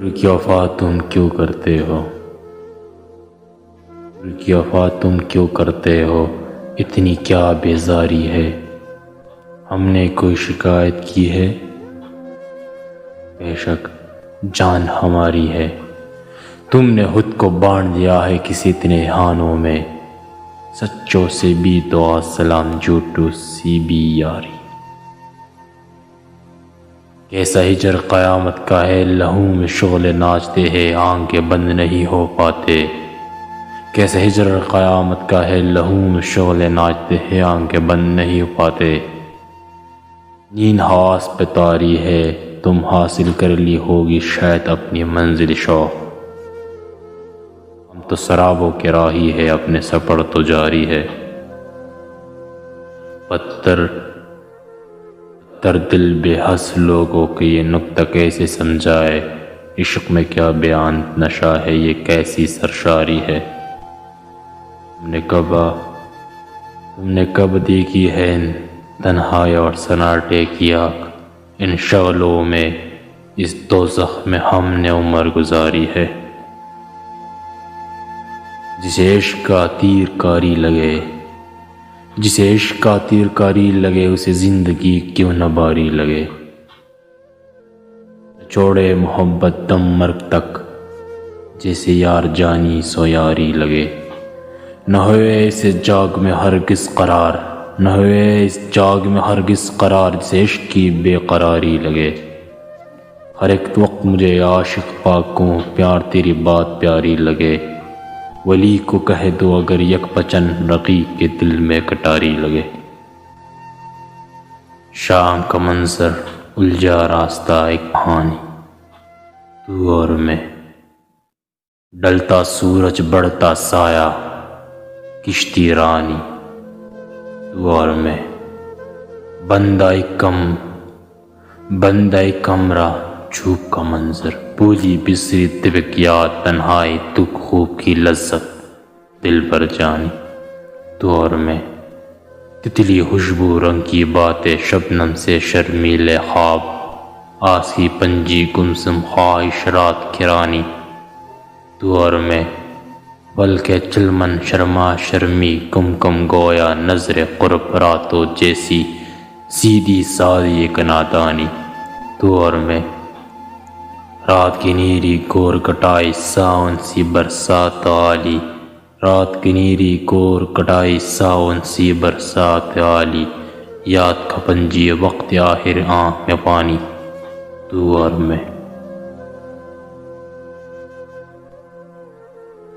کی وفا تم کیوں کرتے ہو؟ کی وفا تم کیوں کرتے ہو؟ اتنی کیا بیزاری ہے؟ ہم نے کوئی شکایت کی ہے؟ بے شک جان ہماری ہے، تم نے خود کو بانٹ دیا ہے کسی اتنے ہانوں میں، سچوں سے بھی دعا سلام جھوٹوں سی بھی یاری۔ کیسا ہجر قیامت کا ہے، لہو میں شعلے ناچتے ہیں آنکھیں بند نہیں ہو پاتے۔ کیسا ہجر قیامت کا ہے، لہو میں شعلے ناچتے ہیں آنکھیں بند نہیں ہو پاتے۔ نیند حواس پہ طاری ہے، تم حاصل کر لی ہوگی شاید اپنی منزل شوق۔ ہم تو سرابوں کے راہی ہے، اپنے سفر تو جاری ہے۔ پتھر دل بے حس لوگوں کے یہ نکتہ کیسے سمجھائے، عشق میں کیا بیان نشہ ہے، یہ کیسی سرشاری ہے۔ تم نے کب دیکھی ہے تنہائی اور سناٹے کی آنکھ، ان شغلوں میں اس دوزخ میں ہم نے عمر گزاری ہے۔ جسے عشق کا تیر کاری لگے اسے زندگی کیوں نہ باری لگے۔ چھوڑے محبت دم مرگ تک، جیسے یار جانی سو یاری لگے۔ نہ ہوئے اس جاگ میں ہرگز قرار، جسے عشق کی بے قراری لگے۔ ہر ایک وقت مجھے عاشق پاکوں پیار تیری بات پیاری لگے، ولی کو کہہ دو اگر یک پچن رقیق کے دل میں کٹاری لگے۔ شام کا منظر الجھا راستہ ایک کہانی، تو اور میں، ڈلتا سورج بڑھتا سایہ کشتی رانی، تو اور میں، بندہ کمرہ چوب کا منظر، بھولی بسری دبک یاد تنہائی دکھ خوب کی لذت دل پر جانی، تو اور میں، تتلی خوشبو رنگ کی باتیں شبنم سے شرمیلے خواب، آسی پنجی گمسم خواہش رات کی رانی، تو اور میں، پل کے چلمن شرما شرمی کم گویا نظر قرب راتوں جیسی سیدھی سادی ایک نادانی، تو اور میں، رات کی نیری گور کٹائی ساون سی برسات عالی، رات کی نیری گور کٹائی ساون سی برسات عالی، یاد کھپنجی وقت آخر آنکھ میں پانی، تو اور میں۔